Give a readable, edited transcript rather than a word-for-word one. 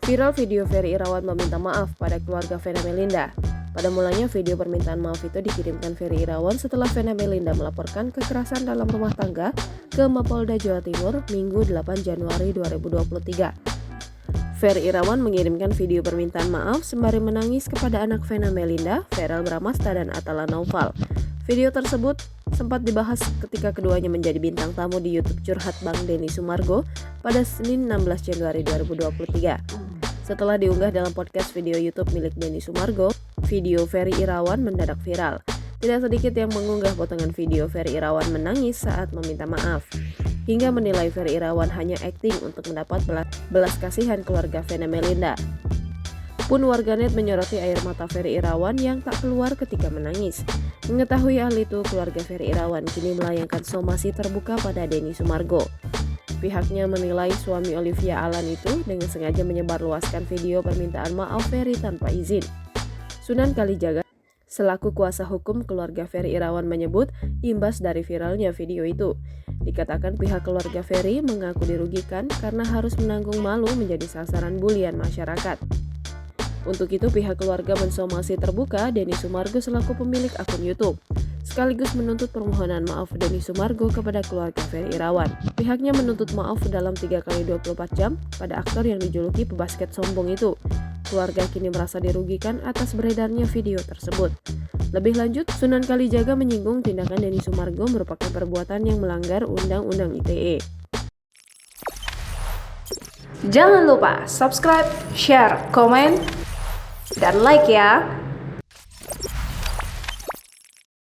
Viral video Ferry Irawan meminta maaf pada keluarga Vena Melinda. Pada mulanya video permintaan maaf itu dikirimkan Ferry Irawan setelah Vena Melinda melaporkan kekerasan dalam rumah tangga ke Mapolda Jawa Timur Minggu 8 Januari 2023. Ferry Irawan mengirimkan video permintaan maaf sembari menangis kepada anak Vena Melinda, Verel Bramasta dan Atala Naufal. Video tersebut sempat dibahas ketika keduanya menjadi bintang tamu di YouTube Curhat Bang Denny Sumargo pada Senin 16 Januari 2023. Setelah diunggah dalam podcast video YouTube milik Denny Sumargo, video Ferry Irawan mendadak viral. Tidak sedikit yang mengunggah potongan video Ferry Irawan menangis saat meminta maaf, hingga menilai Ferry Irawan hanya akting untuk mendapat belas kasihan keluarga Vena Melinda. Pun warganet menyoroti air mata Ferry Irawan yang tak keluar ketika menangis. Mengetahui hal itu, keluarga Ferry Irawan kini melayangkan somasi terbuka pada Denny Sumargo. Pihaknya menilai suami Olivia Alan itu dengan sengaja menyebarluaskan video permintaan maaf Ferry tanpa izin. Sunan Kalijaga selaku kuasa hukum keluarga Ferry Irawan menyebut imbas dari viralnya video itu. Dikatakan pihak keluarga Ferry mengaku dirugikan karena harus menanggung malu menjadi sasaran bulian masyarakat. Untuk itu pihak keluarga mensomasi terbuka Denny Sumargo selaku pemilik akun YouTube, sekaligus menuntut permohonan maaf Denny Sumargo kepada keluarga Ferry Irawan. Pihaknya menuntut maaf dalam 3x24 jam pada aktor yang dijuluki pebasket sombong itu. Keluarga kini merasa dirugikan atas beredarnya video tersebut. Lebih lanjut, Sunan Kalijaga menyinggung tindakan Denny Sumargo merupakan perbuatan yang melanggar Undang-Undang ITE. Jangan lupa subscribe, share, komen, dan like ya!